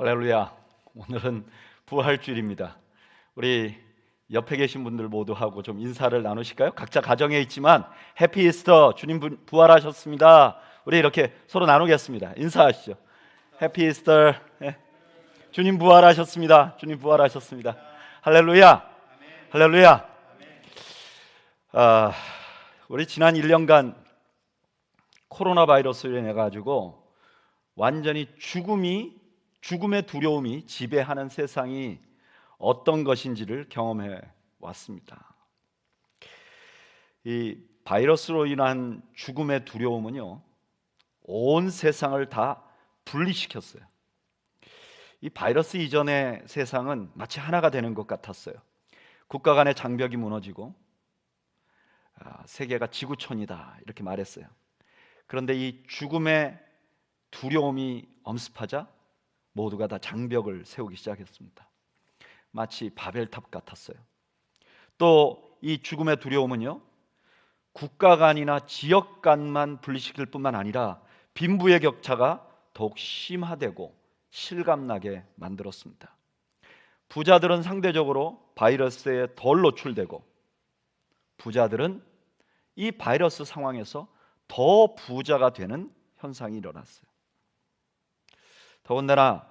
할렐루야. 오늘은 부활주일입니다. 우리 옆에 계신 분들 모두하고 좀 인사를 나누실까요? 각자 가정에 있지만 해피 이스터, 주님 부활하셨습니다. 우리 이렇게 서로 나누겠습니다. 인사하시죠. 해피 이스터. 주님 부활하셨습니다. 주님 부활하셨습니다. 할렐루야. 할렐루야. 우리 지난 1년간 코로나 바이러스로 인해 가지고 완전히 죽음의 두려움이 지배하는 세상이 어떤 것인지를 경험해 왔습니다. 이 바이러스로 인한 죽음의 두려움은요, 온 세상을 다 분리시켰어요. 이 바이러스 이전의 세상은 마치 하나가 되는 것 같았어요. 국가 간의 장벽이 무너지고 세계가 지구촌이다 이렇게 말했어요. 그런데 이 죽음의 두려움이 엄습하자 모두가 다 장벽을 세우기 시작했습니다. 마치 바벨탑 같았어요. 또 이 죽음의 두려움은요, 국가 간이나 지역 간만 분리시킬 뿐만 아니라 빈부의 격차가 더욱 심화되고 실감나게 만들었습니다. 부자들은 상대적으로 바이러스에 덜 노출되고 부자들은 이 바이러스 상황에서 더 부자가 되는 현상이 일어났어요. 더군다나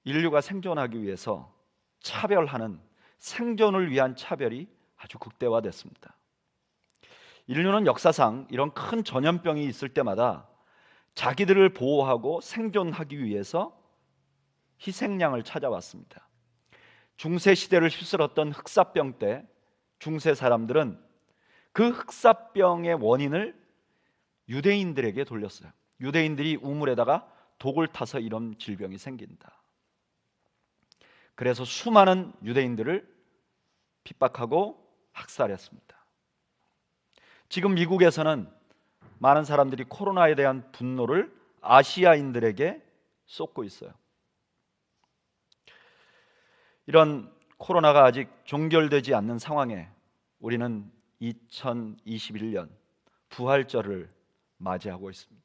인류가 생존하기 위해서 차별하는, 생존을 위한 차별이 아주 극대화됐습니다. 인류는 역사상 이런 큰 전염병이 있을 때마다 자기들을 보호하고 생존하기 위해서 희생양을 찾아왔습니다. 중세 시대를 휩쓸었던 흑사병 때 중세 사람들은 그 흑사병의 원인을 유대인들에게 돌렸어요. 유대인들이 우물에다가 독을 타서 이런 질병이 생긴다. 그래서 수많은 유대인들을 핍박하고 학살했습니다. 지금 미국에서는 많은 사람들이 코로나에 대한 분노를 아시아인들에게 쏟고 있어요. 이런 코로나가 아직 종결되지 않는 상황에 우리는 2021년 부활절을 맞이하고 있습니다.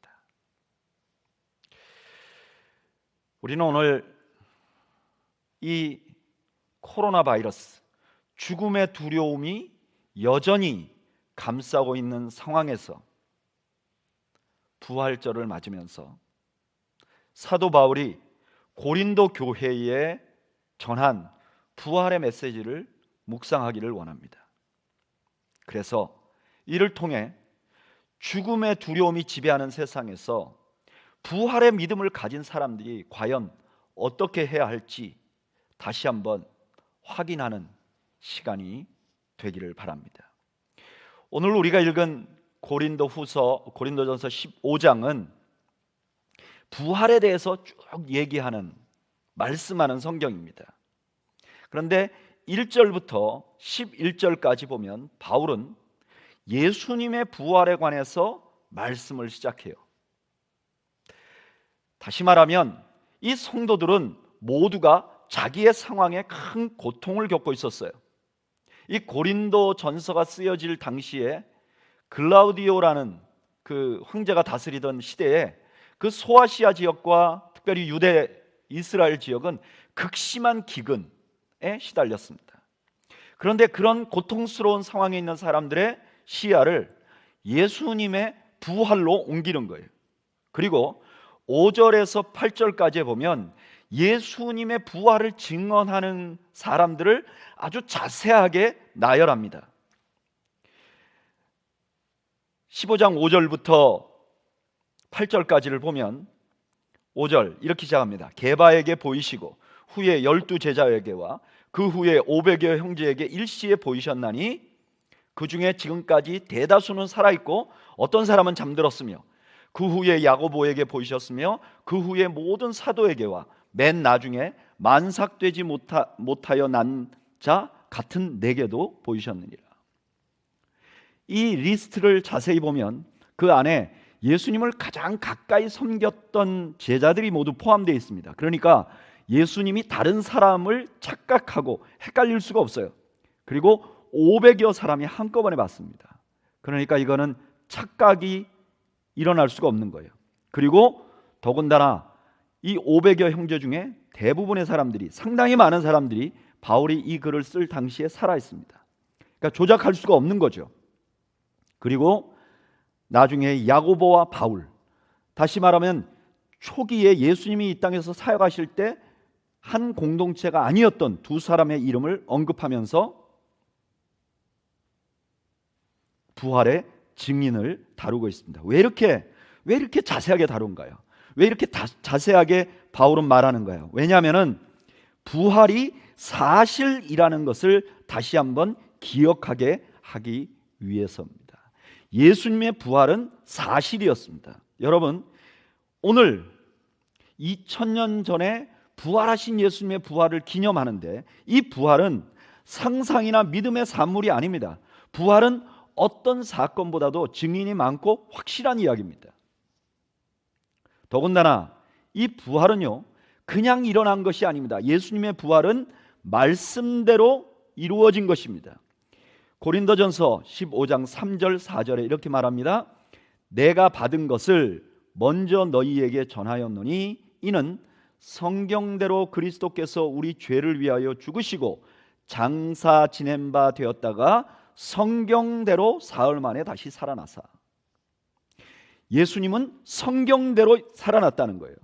우리는 오늘 이 코로나 바이러스, 죽음의 두려움이 여전히 감싸고 있는 상황에서 부활절을 맞으면서 사도 바울이 고린도 교회에 전한 부활의 메시지를 묵상하기를 원합니다. 그래서 이를 통해 죽음의 두려움이 지배하는 세상에서 부활의 믿음을 가진 사람들이 과연 어떻게 해야 할지 다시 한번 확인하는 시간이 되기를 바랍니다. 오늘 우리가 읽은 고린도전서 15장은 부활에 대해서 쭉 얘기하는, 말씀하는 성경입니다. 그런데 1절부터 11절까지 보면 바울은 예수님의 부활에 관해서 말씀을 시작해요. 다시 말하면 이 성도들은 모두가 자기의 상황에 큰 고통을 겪고 있었어요. 이 고린도 전서가 쓰여질 당시에 글라우디오라는 그 황제가 다스리던 시대에 그 소아시아 지역과 특별히 유대 이스라엘 지역은 극심한 기근에 시달렸습니다. 그런데 그런 고통스러운 상황에 있는 사람들의 시야를 예수님의 부활로 옮기는 거예요. 그리고 5절에서 8절까지 보면 예수님의 부활을 증언하는 사람들을 아주 자세하게 나열합니다. 15장 5절부터 8절까지를 보면 5절 이렇게 시작합니다. 게바에게 보이시고 후에 12 제자에게와 그 후에 500여 형제에게 일시에 보이셨나니 그 중에 지금까지 대다수는 살아있고 어떤 사람은 잠들었으며 그 후에 야고보에게 보이셨으며 그 후에 모든 사도에게와 맨 나중에 만삭되지 못하여 난 자 같은 내게도 보이셨느니라. 이 리스트를 자세히 보면 그 안에 예수님을 가장 가까이 섬겼던 제자들이 모두 포함되어 있습니다. 그러니까 예수님이 다른 사람을 착각하고 헷갈릴 수가 없어요. 그리고 500여 사람이 한꺼번에 봤습니다. 그러니까 이거는 착각이 일어날 수가 없는 거예요. 그리고 더군다나 이 500여 형제 중에 대부분의 사람들이, 상당히 많은 사람들이 바울이 이 글을 쓸 당시에 살아 있습니다. 그러니까 조작할 수가 없는 거죠. 그리고 나중에 야고보와 바울, 다시 말하면 초기에 예수님이 이 땅에서 사역하실 때 한 공동체가 아니었던 두 사람의 이름을 언급하면서 부활의 증인을 다루고 있습니다. 왜 이렇게 자세하게 다룬가요? 왜 이렇게 자세하게 바울은 말하는가요? 왜냐하면 부활이 사실이라는 것을 다시 한번 기억하게 하기 위해서입니다. 예수님의 부활은 사실이었습니다. 여러분, 오늘 2000년 전에 부활하신 예수님의 부활을 기념하는데, 이 부활은 상상이나 믿음의 산물이 아닙니다. 부활은 어떤 사건보다도 증인이 많고 확실한 이야기입니다. 더군다나 이 부활은요, 그냥 일어난 것이 아닙니다. 예수님의 부활은 말씀대로 이루어진 것입니다. 고린도전서 15장 3절 4절에 이렇게 말합니다. 내가 받은 것을 먼저 너희에게 전하였노니 이는 성경대로 그리스도께서 우리 죄를 위하여 죽으시고 장사 지낸 바 되었다가 성경대로 사흘 만에 다시 살아나사. 예수님은 성경대로 살아났다는 거예요.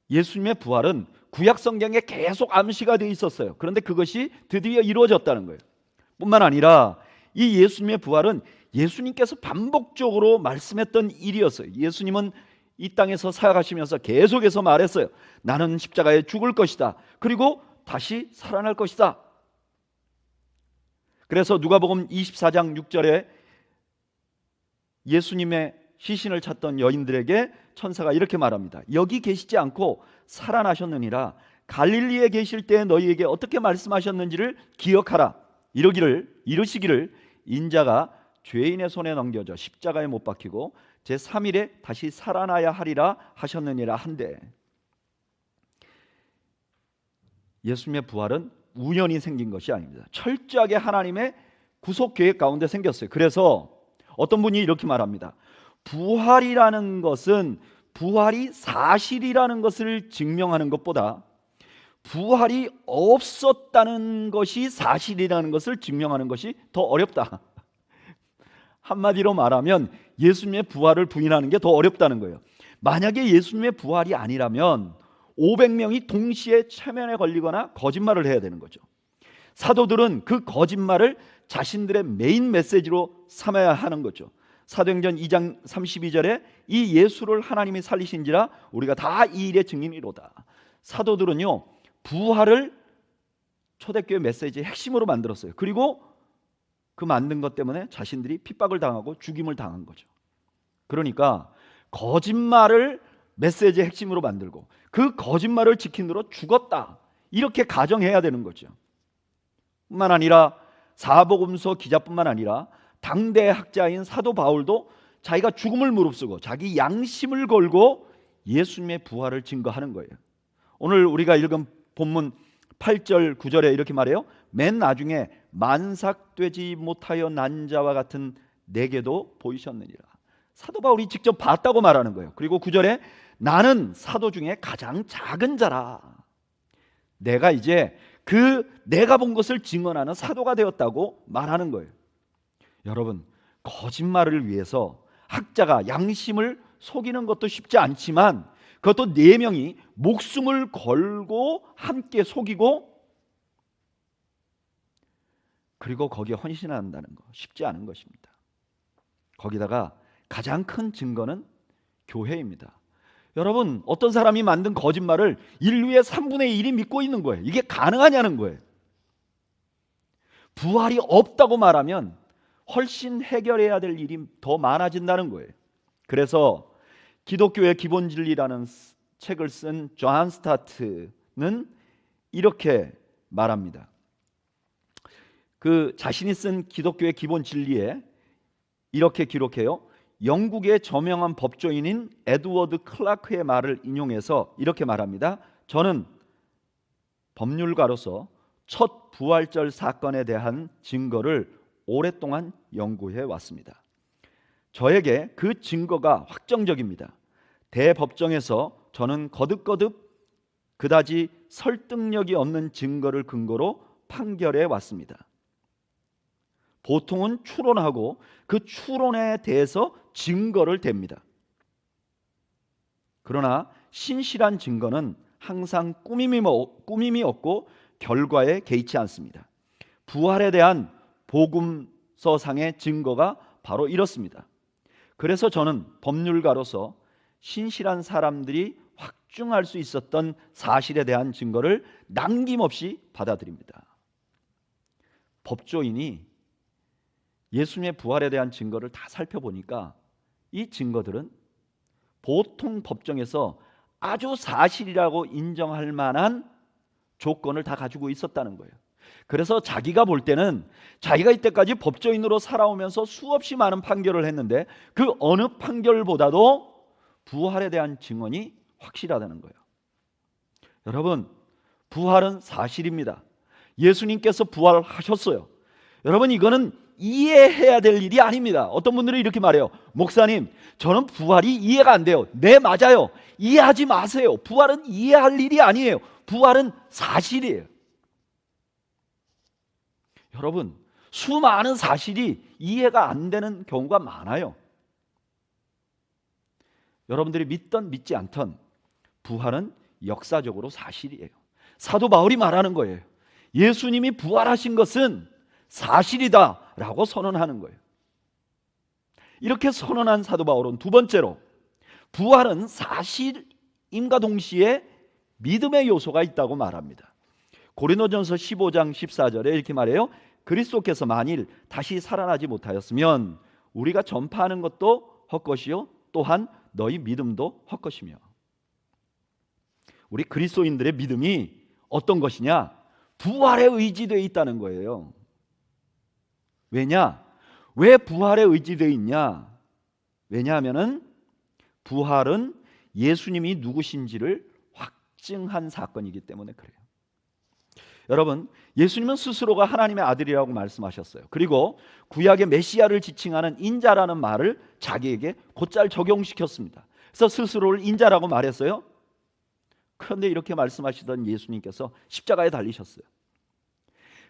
예수님의 부활은 구약 성경에 계속 암시가 되어 있었어요. 그런데 그것이 드디어 이루어졌다는 거예요. 뿐만 아니라 이 예수님의 부활은 예수님께서 반복적으로 말씀했던 일이었어요. 예수님은 이 땅에서 사역하시면서 계속해서 말했어요. 나는 십자가에 죽을 것이다. 그리고 다시 살아날 것이다. 그래서 누가복음 24장 6절에 예수님의 시신을 찾던 여인들에게 천사가 이렇게 말합니다. 여기 계시지 않고 살아나셨느니라. 갈릴리에 계실 때 너희에게 어떻게 말씀하셨는지를 기억하라. 이르시기를 인자가 죄인의 손에 넘겨져 십자가에 못 박히고 제3일에 다시 살아나야 하리라 하셨느니라 한데, 예수님의 부활은 우연히 생긴 것이 아닙니다. 철저하게 하나님의 구속 계획 가운데 생겼어요. 그래서 어떤 분이 이렇게 말합니다. 부활이라는 것은 부활이 사실이라는 것을 증명하는 것보다 부활이 없었다는 것이 사실이라는 것을 증명하는 것이 더 어렵다. 한마디로 말하면 예수님의 부활을 부인하는 게 더 어렵다는 거예요. 만약에 예수님의 부활이 아니라면 500명이 동시에 체면에 걸리거나 거짓말을 해야 되는 거죠. 사도들은 그 거짓말을 자신들의 메인 메시지로 삼아야 하는 거죠. 사도행전 2장 32절에 이 예수를 하나님이 살리신지라 우리가 다 이 일의 증인이로다. 사도들은요, 부활을 초대교회 메시지의 핵심으로 만들었어요. 그리고 그 만든 것 때문에 자신들이 핍박을 당하고 죽임을 당한 거죠. 그러니까 거짓말을 메시지의 핵심으로 만들고 그 거짓말을 지킨 대로 죽었다, 이렇게 가정해야 되는 거죠. 뿐만 아니라 사복음서 기자뿐만 아니라 당대 학자인 사도 바울도 자기가 죽음을 무릅쓰고 자기 양심을 걸고 예수님의 부활을 증거하는 거예요. 오늘 우리가 읽은 본문 8절 9절에 이렇게 말해요. 맨 나중에 만삭되지 못하여 난 자와 같은 내게도 보이셨느니라. 사도 바울이 직접 봤다고 말하는 거예요. 그리고 9절에 나는 사도 중에 가장 작은 자라. 내가 이제 내가 본 것을 증언하는 사도가 되었다고 말하는 거예요. 여러분, 거짓말을 위해서 학자가 양심을 속이는 것도 쉽지 않지만 그것도 4명이 목숨을 걸고 함께 속이고 그리고 거기에 헌신한다는 거 쉽지 않은 것입니다. 거기다가 가장 큰 증거는 교회입니다. 여러분, 어떤 사람이 만든 거짓말을 인류의 3분의 1이 믿고 있는 거예요. 이게 가능하냐는 거예요. 부활이 없다고 말하면 훨씬 해결해야 될 일이 더 많아진다는 거예요. 그래서 기독교의 기본 진리라는 책을 쓴 존 스타트는 이렇게 말합니다. 그 자신이 쓴 기독교의 기본 진리에 이렇게 기록해요. 영국의 저명한 법조인인 에드워드 클라크의 말을 인용해서 이렇게 말합니다. 저는 법률가로서 첫 부활절 사건에 대한 증거를 오랫동안 연구해 왔습니다. 저에게 그 증거가 확정적입니다. 대법정에서 저는 거듭거듭 그다지 설득력이 없는 증거를 근거로 판결해 왔습니다. 보통은 추론하고 그 추론에 대해서 증거를 댑니다. 그러나 신실한 증거는 항상 꾸밈이 없고 결과에 개의치 않습니다. 부활에 대한 복음서상의 증거가 바로 이렇습니다. 그래서 저는 법률가로서 신실한 사람들이 확증할 수 있었던 사실에 대한 증거를 남김없이 받아들입니다. 법조인이 예수님의 부활에 대한 증거를 다 살펴보니까 이 증거들은 보통 법정에서 아주 사실이라고 인정할 만한 조건을 다 가지고 있었다는 거예요. 그래서 자기가 볼 때는 자기가 이때까지 법조인으로 살아오면서 수없이 많은 판결을 했는데 그 어느 판결보다도 부활에 대한 증언이 확실하다는 거예요. 여러분, 부활은 사실입니다. 예수님께서 부활하셨어요. 여러분, 이거는 이해해야 될 일이 아닙니다. 어떤 분들은 이렇게 말해요. 목사님, 저는 부활이 이해가 안 돼요. 네, 맞아요. 이해하지 마세요. 부활은 이해할 일이 아니에요. 부활은 사실이에요. 여러분, 수많은 사실이 이해가 안 되는 경우가 많아요. 여러분들이 믿던 믿지 않던 부활은 역사적으로 사실이에요. 사도 바울이 말하는 거예요. 예수님이 부활하신 것은 사실이다라고 선언하는 거예요. 이렇게 선언한 사도 바울은 두 번째로 부활은 사실임과 동시에 믿음의 요소가 있다고 말합니다. 고린도전서 15장 14절에 이렇게 말해요. 그리스도께서 만일 다시 살아나지 못하였으면 우리가 전파하는 것도 헛것이요 또한 너희 믿음도 헛것이며. 우리 그리스도인들의 믿음이 어떤 것이냐? 부활에 의지되어 있다는 거예요. 왜냐? 왜 부활에 의지되어 있냐? 왜냐하면은 부활은 예수님이 누구신지를 확증한 사건이기 때문에 그래요. 여러분, 예수님은 스스로가 하나님의 아들이라고 말씀하셨어요. 그리고 구약의 메시아를 지칭하는 인자라는 말을 자기에게 곧잘 적용시켰습니다. 그래서 스스로를 인자라고 말했어요. 그런데 이렇게 말씀하시던 예수님께서 십자가에 달리셨어요.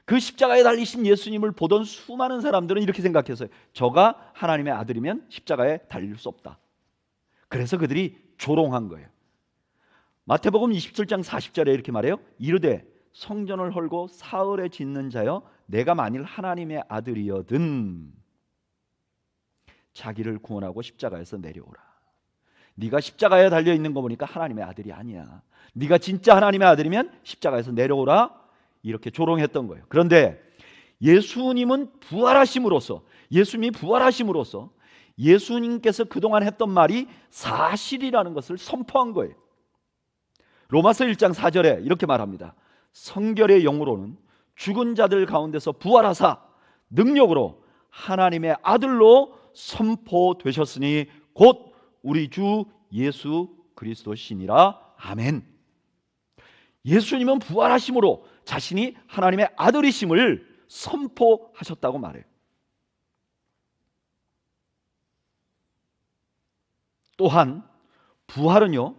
그 십자가에 달리신 예수님을 보던 수많은 사람들은 이렇게 생각했어요. 저가 하나님의 아들이면 십자가에 달릴 수 없다. 그래서 그들이 조롱한 거예요. 마태복음 27장 40절에 이렇게 말해요. 이르되 성전을 헐고 사흘에 짓는 자여 내가 만일 하나님의 아들이여든 자기를 구원하고 십자가에서 내려오라. 네가 십자가에 달려있는 거 보니까 하나님의 아들이 아니야. 네가 진짜 하나님의 아들이면 십자가에서 내려오라. 이렇게 조롱했던 거예요. 그런데 예수님은 부활하심으로써 예수님이 부활하심으로써 예수님께서 그동안 했던 말이 사실이라는 것을 선포한 거예요. 로마서 1장 4절에 이렇게 말합니다. 성결의 영으로는 죽은 자들 가운데서 부활하사 능력으로 하나님의 아들로 선포되셨으니 곧 우리 주 예수 그리스도시니라. 아멘. 예수님은 부활하심으로 자신이 하나님의 아들이심을 선포하셨다고 말해요. 또한 부활은요,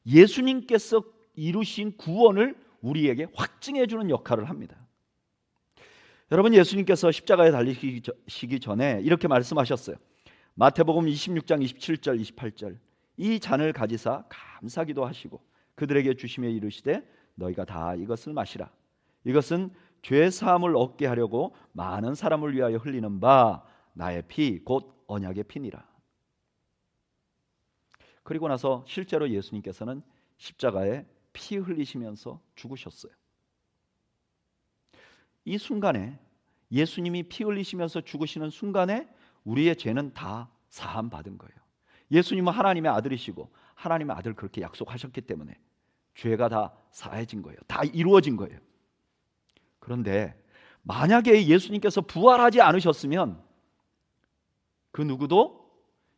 예수님께서 이루신 구원을 우리에게 확증해 주는 역할을 합니다. 여러분, 예수님께서 십자가에 달리시기 전에 이렇게 말씀하셨어요. 마태복음 26장 27절 28절 이 잔을 가지사 감사기도 하시고 그들에게 주시며 이르시되 너희가 다 이것을 마시라. 이것은 죄 사함을 얻게 하려고 많은 사람을 위하여 흘리는 바 나의 피 곧 언약의 피니라. 그리고 나서 실제로 예수님께서는 십자가에 피 흘리시면서 죽으셨어요. 이 순간에 예수님이 피 흘리시면서 죽으시는 순간에 우리의 죄는 다 사함 받은 거예요. 예수님은 하나님의 아들이시고 하나님의 아들 그렇게 약속하셨기 때문에 죄가 다 사해진 거예요. 다 이루어진 거예요. 그런데 만약에 예수님께서 부활하지 않으셨으면 그 누구도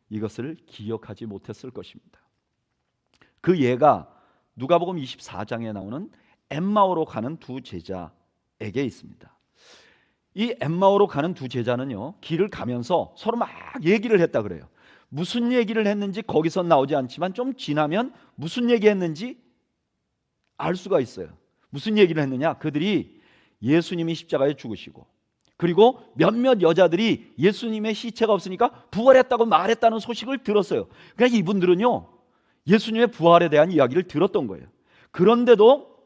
이것을 기억하지 못했을 것입니다. 그 예가 누가복음 24장에 나오는 엠마오로 가는 두 제자에게 있습니다. 이 엠마오로 가는 두 제자는요, 길을 가면서 서로 막 얘기를 했다 그래요. 무슨 얘기를 했는지 거기서 나오지 않지만 좀 지나면 무슨 얘기했는지 알 수가 있어요. 무슨 얘기를 했느냐? 그들이 예수님이 십자가에 죽으시고, 그리고 몇몇 여자들이 예수님의 시체가 없으니까 부활했다고 말했다는 소식을 들었어요. 그러니까 이분들은요, 예수님의 부활에 대한 이야기를 들었던 거예요. 그런데도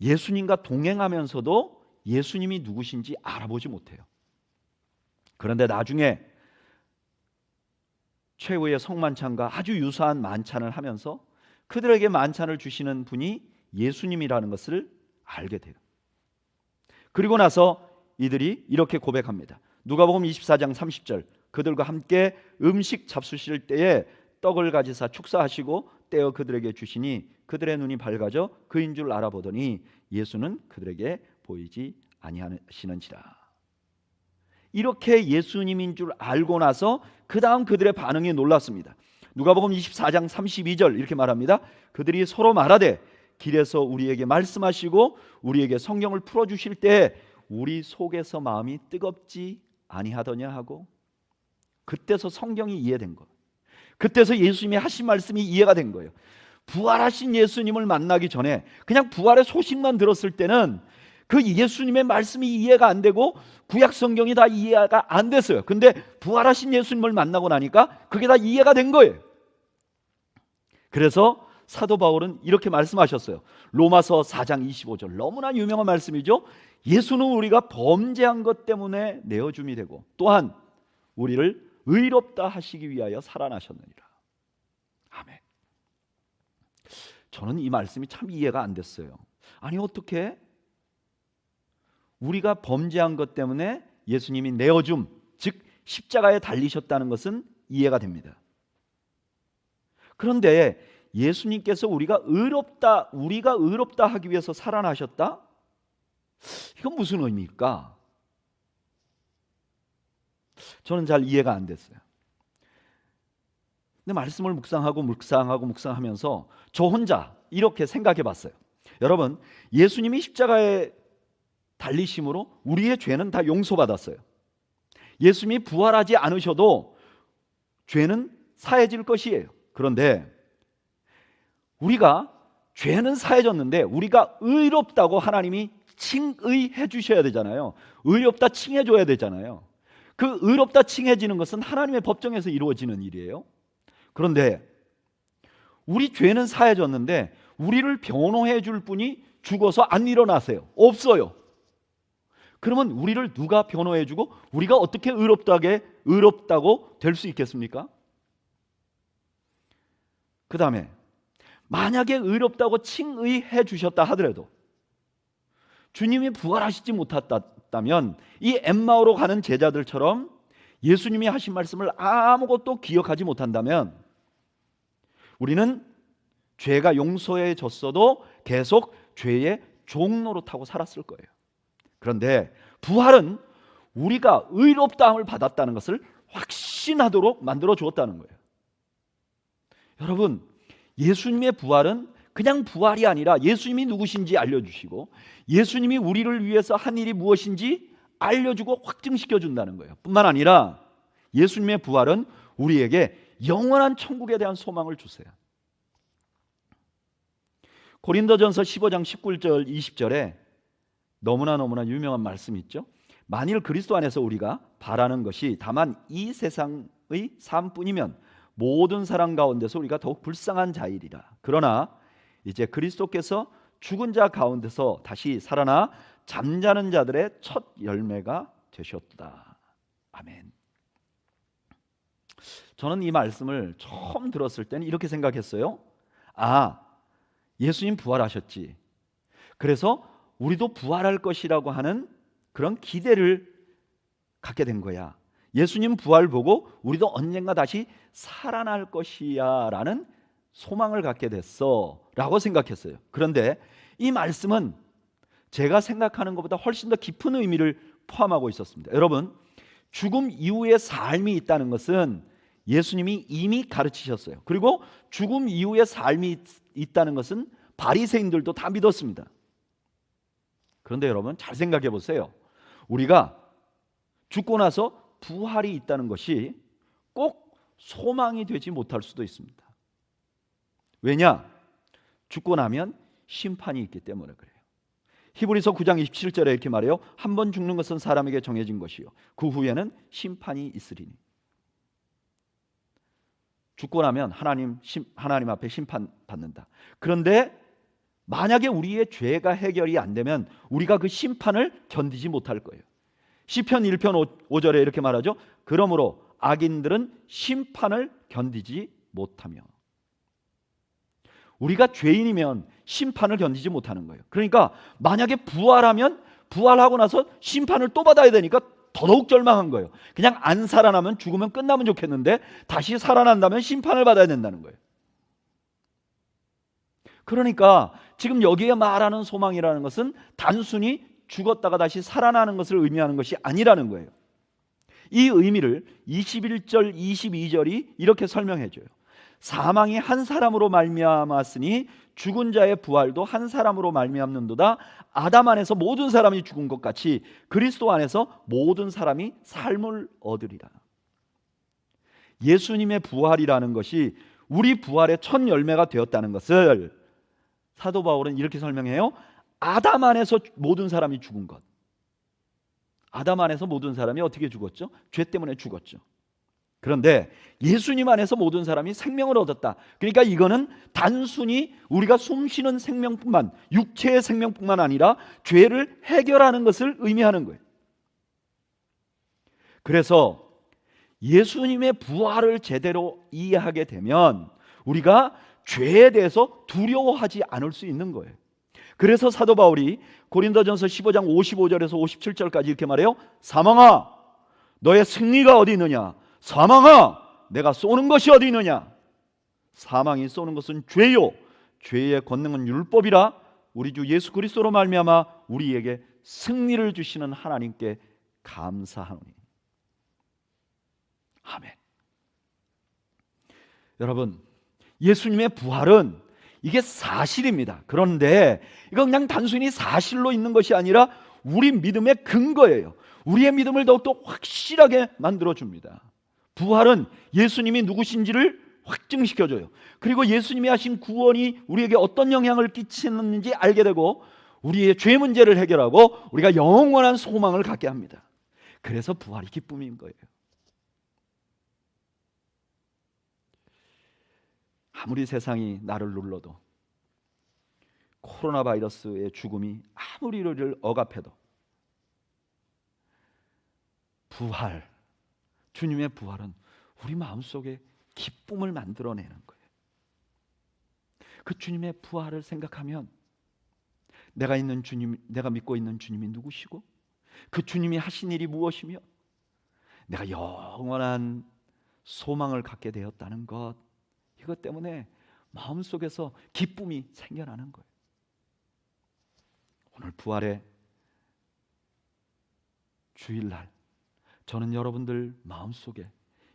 예수님과 동행하면서도 예수님이 누구신지 알아보지 못해요. 그런데 나중에 최후의 성만찬과 아주 유사한 만찬을 하면서 그들에게 만찬을 주시는 분이 예수님이라는 것을 알게 돼요. 그리고 나서 이들이 이렇게 고백합니다. 누가복음 24장 30절, 그들과 함께 음식 잡수실 때에 떡을 가지사 축사하시고 떼어 그들에게 주시니 그들의 눈이 밝아져 그인 줄 알아보더니 예수는 그들에게 보이지 아니하시는지라. 이렇게 예수님인 줄 알고 나서 그 다음 그들의 반응이 놀랐습니다. 누가복음 24장 32절 이렇게 말합니다. 그들이 서로 말하되 길에서 우리에게 말씀하시고 우리에게 성경을 풀어주실 때 우리 속에서 마음이 뜨겁지 아니하더냐 하고, 그때서 성경이 이해된 거예요. 그때서 예수님이 하신 말씀이 이해가 된 거예요. 부활하신 예수님을 만나기 전에 그냥 부활의 소식만 들었을 때는 그 예수님의 말씀이 이해가 안 되고 구약 성경이 다 이해가 안 됐어요. 근데 부활하신 예수님을 만나고 나니까 그게 다 이해가 된 거예요. 그래서 사도 바울은 이렇게 말씀하셨어요. 로마서 4장 25절, 너무나 유명한 말씀이죠. 예수는 우리가 범죄한 것 때문에 내어줌이 되고 또한 우리를 의롭다 하시기 위하여 살아나셨느니라. 아멘. 저는 이 말씀이 참 이해가 안 됐어요. 아니 어떻게 우리가 범죄한 것 때문에 예수님이 내어줌, 즉 십자가에 달리셨다는 것은 이해가 됩니다. 그런데 예수님께서 우리가 의롭다 하기 위해서 살아나셨다? 이건 무슨 의미일까? 저는 잘 이해가 안 됐어요. 근데 말씀을 묵상하면서 저 혼자 이렇게 생각해 봤어요. 여러분, 예수님이 십자가에 달리심으로 우리의 죄는 다 용서받았어요. 예수님이 부활하지 않으셔도 죄는 사해질 것이에요. 그런데 우리가 죄는 사해졌는데 우리가 의롭다고 하나님이 칭의해 주셔야 되잖아요. 의롭다 칭해 줘야 되잖아요. 그 의롭다 칭해지는 것은 하나님의 법정에서 이루어지는 일이에요. 그런데 우리 죄는 사해졌는데 우리를 변호해 줄 분이 죽어서 안 일어나세요. 없어요. 그러면 우리를 누가 변호해 주고 우리가 어떻게 의롭다고 될 수 있겠습니까? 그 다음에 만약에 의롭다고 칭의해 주셨다 하더라도 주님이 부활하시지 못했다면 이 엠마오로 가는 제자들처럼 예수님이 하신 말씀을 아무것도 기억하지 못한다면 우리는 죄가 용서해졌어도 계속 죄의 종노릇하고 살았을 거예요. 그런데 부활은 우리가 의롭다함을 받았다는 것을 확신하도록 만들어 주었다는 거예요. 여러분, 예수님의 부활은 그냥 부활이 아니라 예수님이 누구신지 알려주시고 예수님이 우리를 위해서 한 일이 무엇인지 알려주고 확증시켜 준다는 거예요. 뿐만 아니라 예수님의 부활은 우리에게 영원한 천국에 대한 소망을 주세요. 고린도전서 15장 19절 20절에 너무나 유명한 말씀이 있죠. 만일 그리스도 안에서 우리가 바라는 것이 다만 이 세상의 삶뿐이면 모든 사람 가운데서 우리가 더욱 불쌍한 자이리라. 그러나 이제 그리스도께서 죽은 자 가운데서 다시 살아나 잠자는 자들의 첫 열매가 되셨다. 아멘. 저는 이 말씀을 처음 들었을 때는 이렇게 생각했어요. 예수님 부활하셨지. 그래서 우리도 부활할 것이라고 하는 그런 기대를 갖게 된 거야. 예수님 부활 보고 우리도 언젠가 다시 살아날 것이야 라는 소망을 갖게 됐어 라고 생각했어요. 그런데 이 말씀은 제가 생각하는 것보다 훨씬 더 깊은 의미를 포함하고 있었습니다. 여러분, 죽음 이후의 삶이 있다는 것은 예수님이 이미 가르치셨어요. 그리고 죽음 이후의 삶이 있다는 것은 바리새인들도 다 믿었습니다. 그런데 여러분 잘 생각해 보세요. 우리가 죽고 나서 부활이 있다는 것이 꼭 소망이 되지 못할 수도 있습니다. 왜냐? 죽고 나면 심판이 있기 때문에 그래요. 히브리서 9장 27절에 이렇게 말해요. 한 번 죽는 것은 사람에게 정해진 것이요 그 후에는 심판이 있으리니. 죽고 나면 하나님 앞에 심판받는다. 그런데 만약에 우리의 죄가 해결이 안 되면 우리가 그 심판을 견디지 못할 거예요. 시편 1편 5절에 이렇게 말하죠. 그러므로 악인들은 심판을 견디지 못하며. 우리가 죄인이면 심판을 견디지 못하는 거예요. 그러니까 만약에 부활하면 부활하고 나서 심판을 또 받아야 되니까 더더욱 절망한 거예요. 그냥 안 살아나면 죽으면 끝나면 좋겠는데 다시 살아난다면 심판을 받아야 된다는 거예요. 그러니까 지금 여기에 말하는 소망이라는 것은 단순히 죽었다가 다시 살아나는 것을 의미하는 것이 아니라는 거예요. 이 의미를 21절 22절이 이렇게 설명해 줘요. 사망이 한 사람으로 말미암았으니 죽은 자의 부활도 한 사람으로 말미암는도다. 아담 안에서 모든 사람이 죽은 것 같이 그리스도 안에서 모든 사람이 삶을 얻으리라. 예수님의 부활이라는 것이 우리 부활의 첫 열매가 되었다는 것을 사도 바울은 이렇게 설명해요. 아담 안에서 모든 사람이 죽은 것. 아담 안에서 모든 사람이 어떻게 죽었죠? 죄 때문에 죽었죠. 그런데 예수님 안에서 모든 사람이 생명을 얻었다. 그러니까 이거는 단순히 우리가 숨쉬는 생명뿐만, 육체의 생명뿐만 아니라 죄를 해결하는 것을 의미하는 거예요. 그래서 예수님의 부활을 제대로 이해하게 되면 우리가 죄에 대해서 두려워하지 않을 수 있는 거예요. 그래서 사도 바울이 고린도전서 15장 55절에서 57절까지 이렇게 말해요. 사망아, 너의 승리가 어디 있느냐? 사망아, 내가 쏘는 것이 어디 있느냐? 사망이 쏘는 것은 죄요, 죄의 권능은 율법이라. 우리 주 예수 그리스도로 말미암아 우리에게 승리를 주시는 하나님께 감사하노니. 아멘. 여러분, 예수님의 부활은 이게 사실입니다. 그런데 이건 그냥 단순히 사실로 있는 것이 아니라 우리 믿음의 근거예요. 우리의 믿음을 더욱더 확실하게 만들어줍니다. 부활은 예수님이 누구신지를 확증시켜줘요. 그리고 예수님이 하신 구원이 우리에게 어떤 영향을 끼치는지 알게 되고 우리의 죄 문제를 해결하고 우리가 영원한 소망을 갖게 합니다. 그래서 부활이 기쁨인 거예요. 아무리 세상이 나를 눌러도, 코로나 바이러스의 죽음이 아무리 우리를 억압해도 부활, 주님의 부활은 우리 마음속에 기쁨을 만들어내는 거예요. 그 주님의 부활을 생각하면 내가 믿고 있는 주님이 누구시고 그 주님이 하신 일이 무엇이며 내가 영원한 소망을 갖게 되었다는 것, 이것 때문에 마음속에서 기쁨이 생겨나는 거예요. 오늘 부활의 주일날 저는 여러분들 마음속에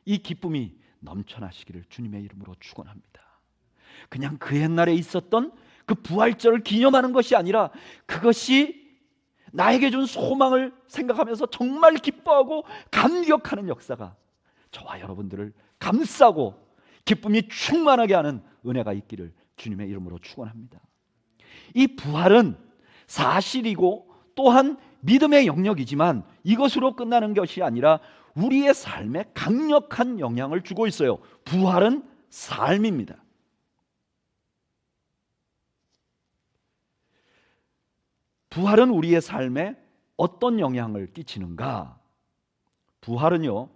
이 기쁨이 넘쳐나시기를 주님의 이름으로 축원합니다. 그냥 그 옛날에 있었던 그 부활절을 기념하는 것이 아니라 그것이 나에게 준 소망을 생각하면서 정말 기뻐하고 감격하는 역사가 저와 여러분들을 감싸고 기쁨이 충만하게 하는 은혜가 있기를 주님의 이름으로 축원합니다. 이 부활은 사실이고 또한 믿음의 영역이지만 이것으로 끝나는 것이 아니라 우리의 삶에 강력한 영향을 주고 있어요. 부활은 삶입니다. 부활은 우리의 삶에 어떤 영향을 끼치는가? 부활은요,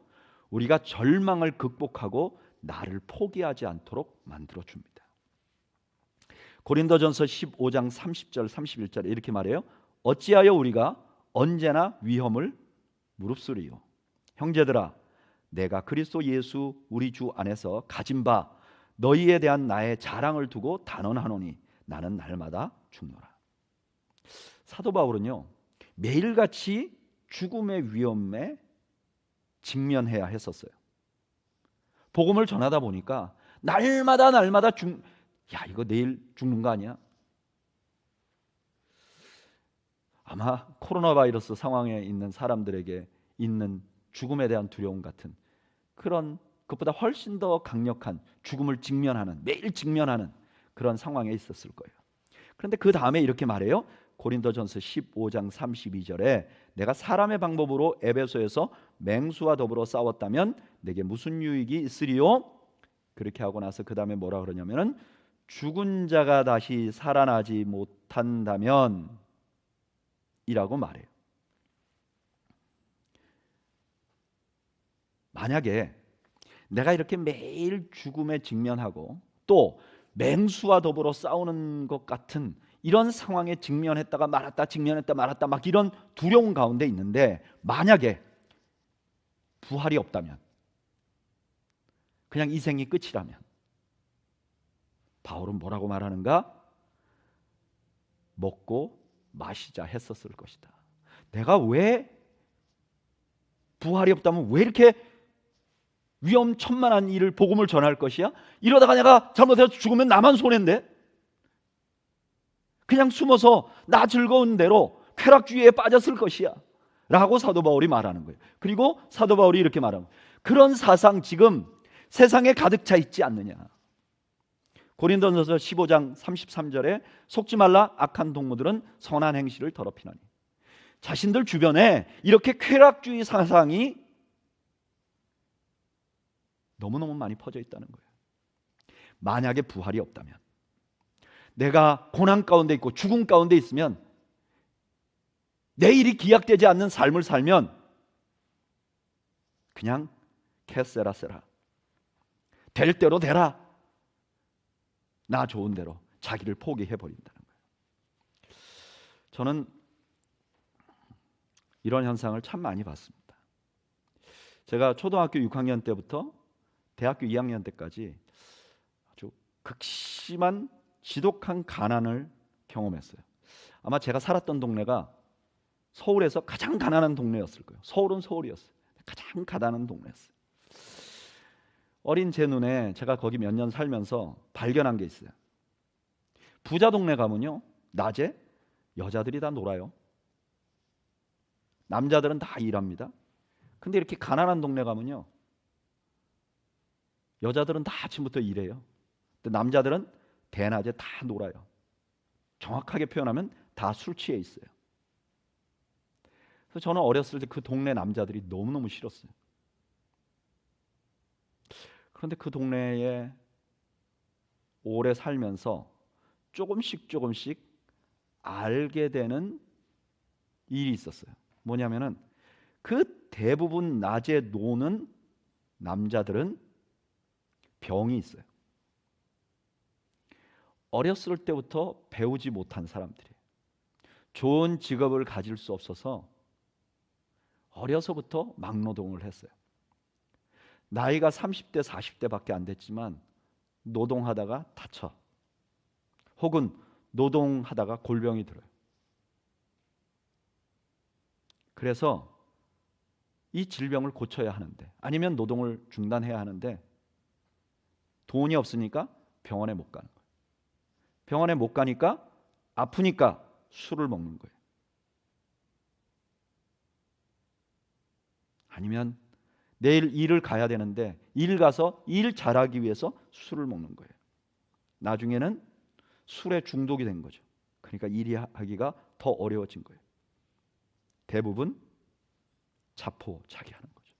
우리가 절망을 극복하고 나를 포기하지 않도록 만들어줍니다. 고린도전서 15장 30절 31절에 이렇게 말해요. 어찌하여 우리가 언제나 위험을 무릅쓰리요. 형제들아, 내가 그리스도 예수 우리 주 안에서 가진 바 너희에 대한 나의 자랑을 두고 단언하노니 나는 날마다 죽노라. 사도 바울은요, 매일같이 죽음의 위험에 직면해야 했었어요. 복음을 전하다 보니까 날마다 야, 이거 내일 죽는 거 아니야? 아마 코로나 바이러스 상황에 있는 사람들에게 있는 죽음에 대한 두려움 같은 그런 그것보다 훨씬 더 강력한 죽음을 직면하는, 매일 직면하는 그런 상황에 있었을 거예요. 그런데 그 다음에 이렇게 말해요. 고린도전서 15장 32절에 내가 사람의 방법으로 에베소에서 맹수와 더불어 싸웠다면 내게 무슨 유익이 있으리요? 그렇게 하고 나서 그 다음에 뭐라 그러냐면은 죽은 자가 다시 살아나지 못한다면 이라고 말해요. 만약에 내가 이렇게 매일 죽음에 직면하고 또 맹수와 더불어 싸우는 것 같은 이런 상황에 직면했다가 말았다, 직면했다 말았다, 막 이런 두려움 가운데 있는데, 만약에 부활이 없다면, 그냥 이 생이 끝이라면, 바울은 뭐라고 말하는가? 먹고 마시자 했었을 것이다. 내가 왜 부활이 없다면 왜 이렇게 위험천만한 일을, 복음을 전할 것이야? 이러다가 내가 잘못해서 죽으면 나만 손해인데, 그냥 숨어서 나 즐거운 대로 쾌락주의에 빠졌을 것이야 라고 사도 바울이 말하는 거예요. 그리고 사도 바울이 이렇게 말합니다. 그런 사상 지금 세상에 가득 차 있지 않느냐. 고린도전서 15장 33절에 속지 말라, 악한 동무들은 선한 행실을 더럽히나니. 자신들 주변에 이렇게 쾌락주의 사상이 너무너무 많이 퍼져 있다는 거예요. 만약에 부활이 없다면, 내가 고난 가운데 있고 죽음 가운데 있으면, 내일이 기약되지 않는 삶을 살면 그냥 캐세라 세라, 될 대로 되라, 나 좋은 대로 자기를 포기해 버린다는 거예요. 저는 이런 현상을 참 많이 봤습니다. 제가 초등학교 6학년 때부터 대학교 2학년 때까지 아주 극심한 지독한 가난을 경험했어요. 아마 제가 살았던 동네가 서울에서 가장 가난한 동네였을 거예요. 서울은 서울이었어요. 가장 가난한 동네였어요. 어린 제 눈에 제가 거기 몇 년 살면서 발견한 게 있어요. 부자 동네 가면요, 낮에 여자들이 다 놀아요. 남자들은 다 일합니다. 근데 이렇게 가난한 동네 가면요, 여자들은 다 아침부터 일해요. 근데 남자들은 대낮에 다 놀아요. 정확하게 표현하면 다 술 취해 있어요. 그래서 저는 어렸을 때 그 동네 남자들이 너무너무 싫었어요. 그런데 그 동네에 오래 살면서 조금씩 알게 되는 일이 있었어요. 뭐냐면은 그 대부분 낮에 노는 남자들은 병이 있어요. 어렸을 때부터 배우지 못한 사람들이 좋은 직업을 가질 수 없어서 어려서부터 막노동을 했어요. 나이가 30대 40대밖에 안 됐지만 노동하다가 다쳐, 혹은 노동하다가 골병이 들어요. 그래서 이 질병을 고쳐야 하는데, 아니면 노동을 중단해야 하는데 돈이 없으니까 병원에 못 가는 거예요. 병원에 못 가니까 아프니까 술을 먹는 거예요. 아니면 내일 일을 가야 되는데 일 가서 일 잘하기 위해서 술을 먹는 거예요. 나중에는 술에 중독이 된 거죠. 그러니까 일이 하기가 더 어려워진 거예요. 대부분 자포자기하는 거죠.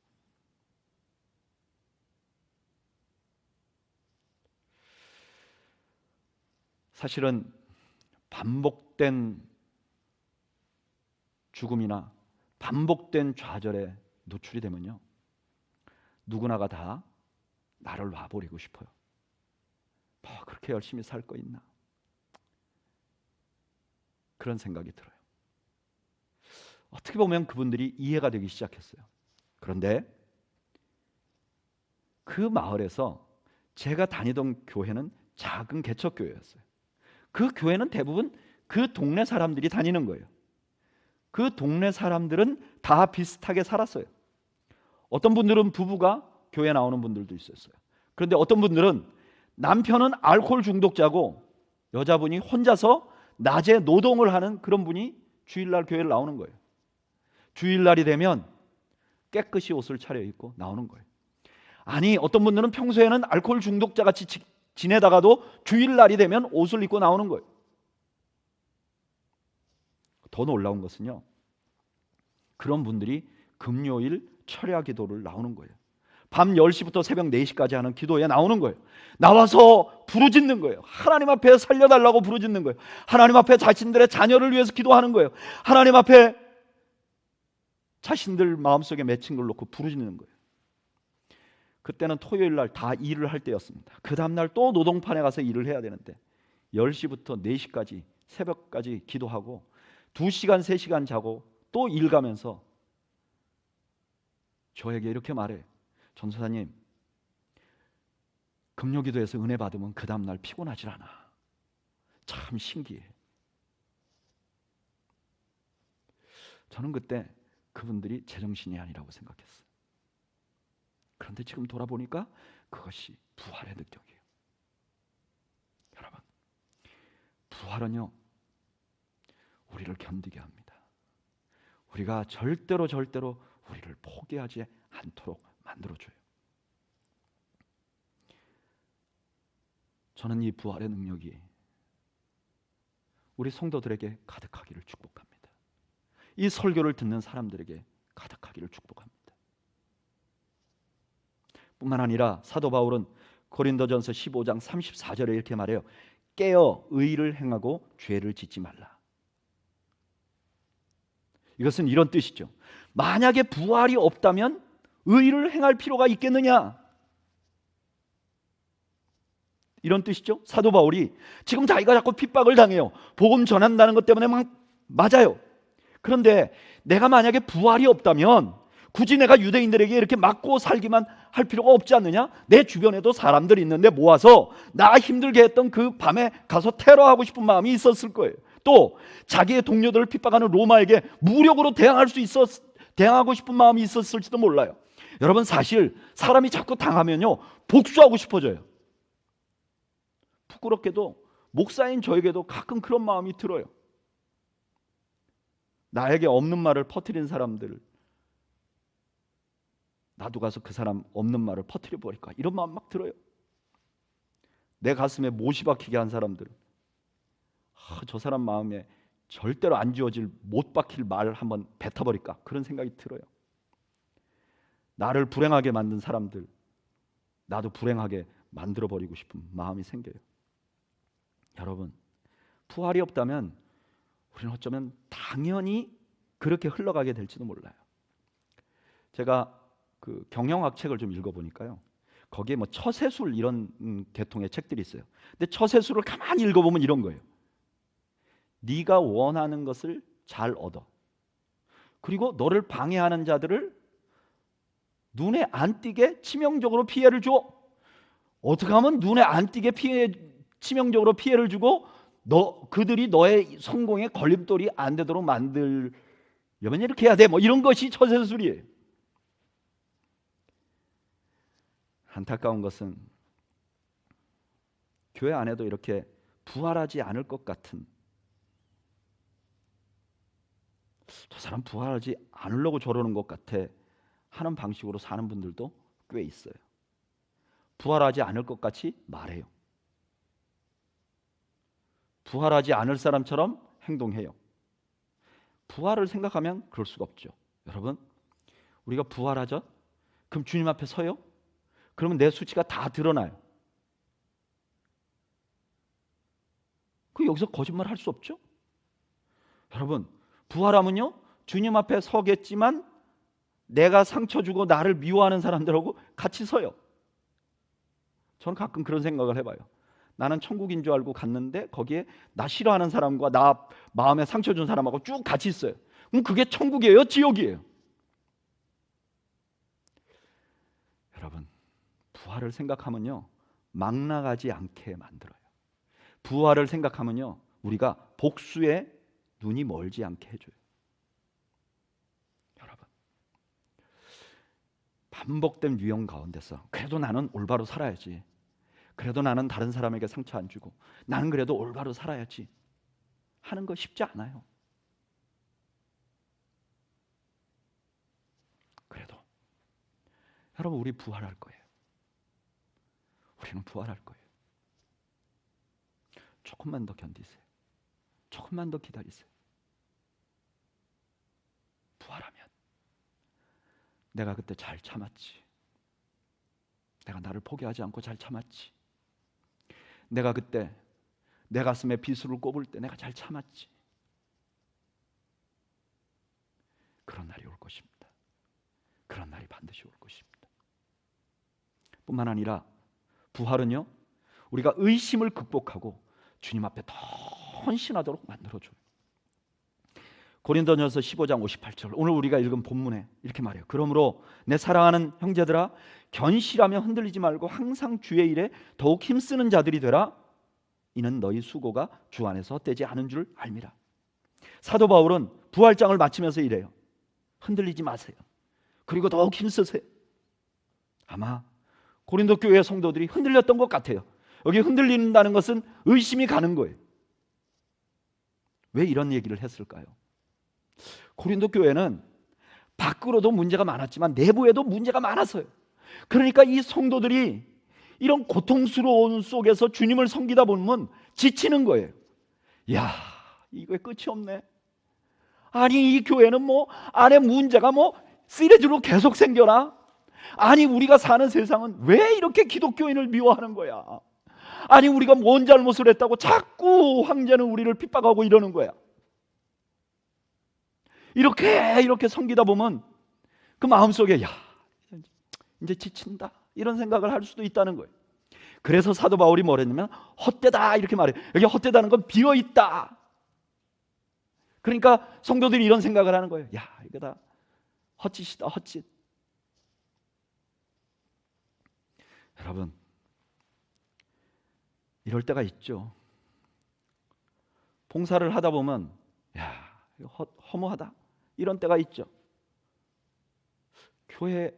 사실은 반복된 죽음이나 반복된 좌절에 노출이 되면요, 누구나가 다 나를 놔버리고 싶어요. 뭐 그렇게 열심히 살 거 있나, 그런 생각이 들어요. 어떻게 보면 그분들이 이해가 되기 시작했어요. 그런데 그 마을에서 제가 다니던 교회는 작은 개척교회였어요. 그 교회는 대부분 그 동네 사람들이 다니는 거예요. 그 동네 사람들은 다 비슷하게 살았어요. 어떤 분들은 부부가 교회 나오는 분들도 있었어요. 그런데 어떤 분들은 남편은 알코올 중독자고 여자분이 혼자서 낮에 노동을 하는 그런 분이 주일날 교회를 나오는 거예요. 주일날이 되면 깨끗이 옷을 차려입고 나오는 거예요. 아니, 어떤 분들은 평소에는 알코올 중독자 같이 지내다가도 주일날이 되면 옷을 입고 나오는 거예요. 더 놀라운 것은요, 그런 분들이 금요일 철야 기도를 나오는 거예요. 밤 10시부터 새벽 4시까지 하는 기도에 나오는 거예요. 나와서 부르짖는 거예요. 하나님 앞에 살려달라고 부르짖는 거예요. 하나님 앞에 자신들의 자녀를 위해서 기도하는 거예요. 하나님 앞에 자신들 마음속에 맺힌 걸 놓고 부르짖는 거예요. 그때는 토요일 날 다 일을 할 때였습니다. 그 다음날 또 노동판에 가서 일을 해야 되는데 10시부터 4시까지 새벽까지 기도하고 2시간 3시간 자고 또 일 가면서 저에게 이렇게 말해요. 전도사님, 금요기도에서 은혜 받으면 그 다음날 피곤하질 않아. 참 신기해. 저는 그때 그분들이 제정신이 아니라고 생각했어요. 그런데 지금 돌아보니까 그것이 부활의 능력이에요. 여러분, 부활은요, 우리를 견디게 합니다. 우리가 절대로 우리를 포기하지 않도록 만들어줘요. 저는 이 부활의 능력이 우리 성도들에게 가득하기를 축복합니다. 이 설교를 듣는 사람들에게 가득하기를 축복합니다. 뿐만 아니라 사도 바울은 고린도전서 15장 34절에 이렇게 말해요. 깨어 의를 행하고 죄를 짓지 말라. 이것은 이런 뜻이죠. 만약에 부활이 없다면 의를 행할 필요가 있겠느냐? 이런 뜻이죠. 사도 바울이 지금 자기가 자꾸 핍박을 당해요. 복음 전한다는 것 때문에 맞아요. 그런데 내가 만약에 부활이 없다면 굳이 내가 유대인들에게 이렇게 맞고 살기만 할 필요가 없지 않느냐? 내 주변에도 사람들이 있는데 모아서 나 힘들게 했던 그 밤에 가서 테러하고 싶은 마음이 있었을 거예요. 또 자기의 동료들을 핍박하는 로마에게 무력으로 대항하고 싶은 마음이 있었을지도 몰라요. 여러분, 사실 사람이 자꾸 당하면요, 복수하고 싶어져요. 부끄럽게도 목사인 저에게도 가끔 그런 마음이 들어요. 나에게 없는 말을 퍼뜨린 사람들, 나도 가서 그 사람 없는 말을 퍼뜨려 버릴까, 이런 마음 막 들어요. 내 가슴에 못이 박히게 한 사람들, 저 사람 마음에 절대로 안 지워질 못 박힐 말을 한번 뱉어버릴까, 그런 생각이 들어요. 나를 불행하게 만든 사람들, 나도 불행하게 만들어버리고 싶은 마음이 생겨요. 여러분, 부활이 없다면 우리는 어쩌면 당연히 그렇게 흘러가게 될지도 몰라요. 제가 그 경영학 책을 좀 읽어보니까요, 거기에 뭐 처세술 이런 계통의 책들이 있어요. 근데 처세술을 가만히 읽어보면 이런 거예요. 네가 원하는 것을 잘 얻어. 그리고 너를 방해하는 자들을 눈에 안 띄게 치명적으로 피해를 줘. 어떻게 하면 눈에 안 띄게 치명적으로 피해를 주고 그들이 너의 성공에 걸림돌이 안 되도록 만들려면 이렇게 해야 돼. 뭐 이런 것이 처세술이에요. 안타까운 것은 교회 안에도 이렇게 부활하지 않을 것 같은, 저 사람 부활하지 않으려고 저러는 것 같아 하는 방식으로 사는 분들도 꽤 있어요. 부활하지 않을 것 같이 말해요. 부활하지 않을 사람처럼 행동해요. 부활을 생각하면 그럴 수가 없죠. 여러분, 우리가 부활하죠? 그럼 주님 앞에 서요? 그러면 내 수치가 다 드러나요. 여기서 거짓말 할 수 없죠? 여러분, 부활하면요, 주님 앞에 서겠지만 내가 상처 주고 나를 미워하는 사람들하고 같이 서요. 저는 가끔 그런 생각을 해봐요. 나는 천국인 줄 알고 갔는데 거기에 나 싫어하는 사람과 나 마음에 상처 준 사람하고 쭉 같이 있어요. 그럼 그게 천국이에요? 지옥이에요? 여러분, 부활을 생각하면요, 막 나가지 않게 만들어요. 부활을 생각하면요, 우리가 복수에 눈이 멀지 않게 해줘요. 여러분, 반복된 유형 가운데서 그래도 나는 올바로 살아야지, 그래도 나는 다른 사람에게 상처 안 주고, 나는 그래도 올바로 살아야지 하는 거 쉽지 않아요. 그래도 여러분, 우리 부활할 거예요. 우리는 부활할 거예요. 조금만 더 견디세요. 조금만 더 기다리세요. 부활하면 내가 그때 잘 참았지. 내가 나를 포기하지 않고 잘 참았지. 내가 그때 내 가슴에 비수를 꼽을 때 내가 잘 참았지. 그런 날이 올 것입니다. 그런 날이 반드시 올 것입니다. 뿐만 아니라 부활은요, 우리가 의심을 극복하고 주님 앞에 더 헌신하도록 만들어줘요. 고린도전서 15장 58절, 오늘 우리가 읽은 본문에 이렇게 말해요. 그러므로 내 사랑하는 형제들아, 견실하며 흔들리지 말고 항상 주의 일에 더욱 힘쓰는 자들이 되라. 이는 너희 수고가 주 안에서 헛되지 않은 줄 알미라. 사도 바울은 부활장을 마치면서 이래요. 흔들리지 마세요. 그리고 더욱 힘쓰세요. 아마 고린도 교회 성도들이 흔들렸던 것 같아요. 여기 흔들린다는 것은 의심이 가는 거예요. 왜 이런 얘기를 했을까요? 고린도 교회는 밖으로도 문제가 많았지만 내부에도 문제가 많았어요. 그러니까 이 성도들이 이런 고통스러운 속에서 주님을 섬기다 보면 지치는 거예요. 야, 이거에 끝이 없네. 아니, 이 교회는 뭐 안에 문제가 뭐 시리즈로 계속 생겨나? 아니, 우리가 사는 세상은 왜 이렇게 기독교인을 미워하는 거야? 아니, 우리가 뭔 잘못을 했다고 자꾸 황제는 우리를 핍박하고 이러는 거야. 이렇게 섬기다 보면 그 마음속에 야, 이제 지친다, 이런 생각을 할 수도 있다는 거예요. 그래서 사도 바울이 뭐랬냐면 헛되다, 이렇게 말해요. 여기 헛되다는 건 비어있다. 그러니까 성도들이 이런 생각을 하는 거예요. 야, 이거 다 헛짓이다, 헛짓. 여러분, 이럴 때가 있죠. 봉사를 하다 보면 야, 이거 허무하다, 이런 때가 있죠. 교회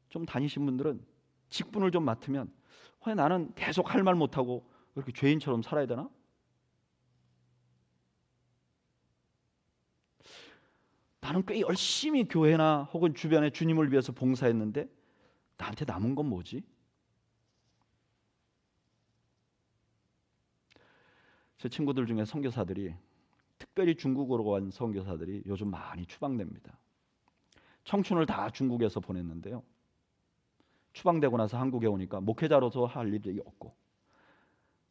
좀 다니신 분들은 직분을 좀 맡으면 왜 나는 계속 할 말 못하고 이렇게 죄인처럼 살아야 되나? 나는 꽤 열심히 교회나 혹은 주변에 주님을 위해서 봉사했는데 나한테 남은 건 뭐지? 제 친구들 중에 선교사들이, 특별히 중국으로 간 선교사들이 요즘 많이 추방됩니다. 청춘을 다 중국에서 보냈는데요, 추방되고 나서 한국에 오니까 목회자로서 할 일이 없고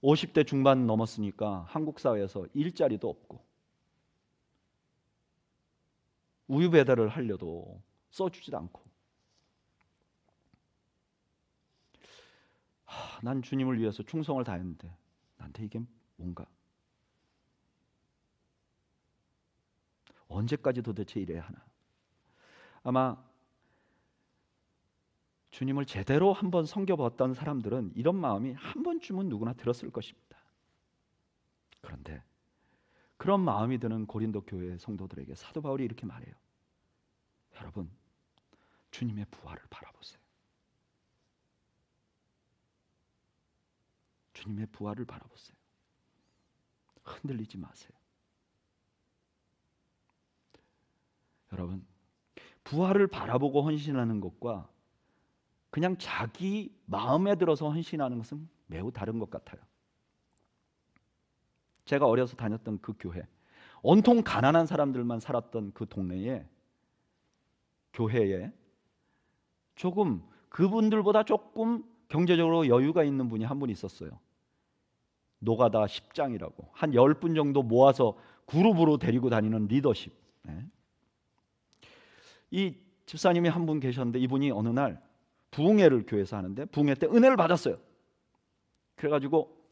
50대 중반 넘었으니까 한국 사회에서 일자리도 없고 우유 배달을 하려도 써주지도 않고, 난 주님을 위해서 충성을 다했는데 나한테 이게 뭔가, 언제까지 도대체 이래야 하나. 아마 주님을 제대로 한번 섬겨봤던 사람들은 이런 마음이 한 번쯤은 누구나 들었을 것입니다. 그런데 그런 마음이 드는 고린도 교회 성도들에게 사도 바울이 이렇게 말해요. 여러분, 주님의 부활을 바라보세요. 주님의 부활을 바라보세요. 흔들리지 마세요. 여러분, 부활을 바라보고 헌신하는 것과 그냥 자기 마음에 들어서 헌신하는 것은 매우 다른 것 같아요. 제가 어려서 다녔던 그 교회, 온통 가난한 사람들만 살았던 그 동네에, 교회에 조금 그분들보다 조금 경제적으로 여유가 있는 분이 한 분 있었어요. 노가다 10장이라고 한 10분 정도 모아서 그룹으로 데리고 다니는 리더십. 이 집사님이 한 분 계셨는데 이분이 어느 날 부흥회를 교회에서 하는데 부흥회 때 은혜를 받았어요. 그래가지고